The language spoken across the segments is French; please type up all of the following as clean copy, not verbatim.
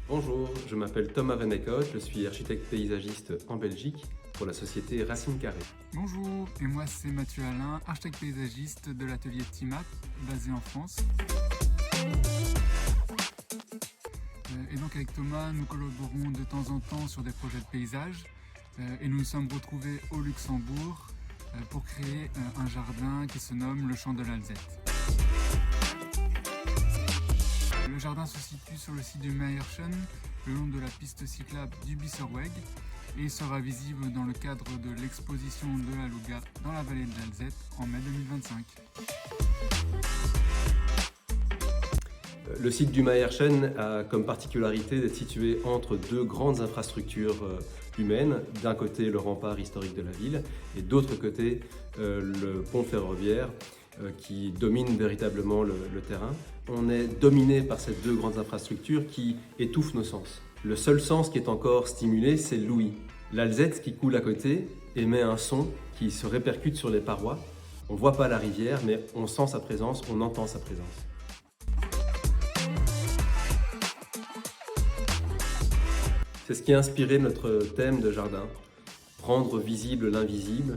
Bonjour, je m'appelle Thomas Van Eekhout, je suis architecte paysagiste en Belgique pour la société Racine Carrée. Bonjour, et moi c'est Mathieu Alain, architecte paysagiste de l'atelier TIMAP, basé en France. Et donc avec Thomas, nous collaborons de temps en temps sur des projets de paysage et nous nous sommes retrouvés au Luxembourg pour créer un jardin qui se nomme le Champ de l'Alzette. Le jardin se situe sur le site du Meierschen, le long de la piste cyclable du Bisserweg, et il sera visible dans le cadre de l'exposition de la Louga dans la vallée de l'Alzette en mai 2025. Le site du Meierschen a comme particularité d'être situé entre deux grandes infrastructures humaines. D'un côté, le rempart historique de la ville et d'autre côté, le pont ferroviaire qui domine véritablement le terrain. On est dominé par ces deux grandes infrastructures qui étouffent nos sens. Le seul sens qui est encore stimulé, c'est l'ouïe. L'Alzette qui coule à côté émet un son qui se répercute sur les parois. On ne voit pas la rivière, mais on sent sa présence, on entend sa présence. C'est ce qui a inspiré notre thème de jardin, rendre visible l'invisible,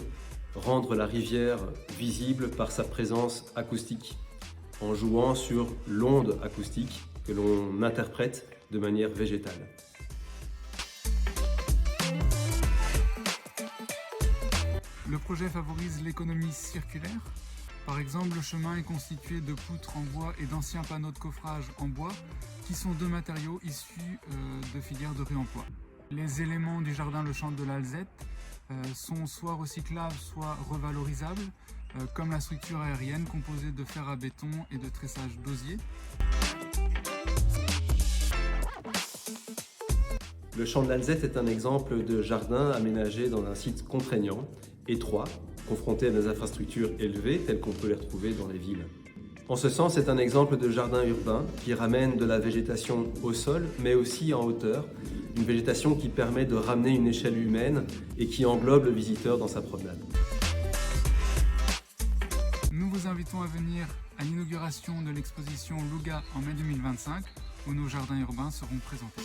rendre la rivière visible par sa présence acoustique, en jouant sur l'onde acoustique que l'on interprète de manière végétale. Le projet favorise l'économie circulaire. Par exemple, le chemin est constitué de poutres en bois et d'anciens panneaux de coffrage en bois qui sont deux matériaux issus de filières de réemploi. Les éléments du jardin Le Champ de l'Alzette sont soit recyclables, soit revalorisables, comme la structure aérienne composée de fer à béton et de tressage d'osier. Le Champ de l'Alzette est un exemple de jardin aménagé dans un site contraignant, étroit, confronté à des infrastructures élevées telles qu'on peut les retrouver dans les villes. En ce sens, c'est un exemple de jardin urbain qui ramène de la végétation au sol, mais aussi en hauteur, une végétation qui permet de ramener une échelle humaine et qui englobe le visiteur dans sa promenade. Nous vous invitons à venir à l'inauguration de l'exposition Louga en mai 2025, où nos jardins urbains seront présentés.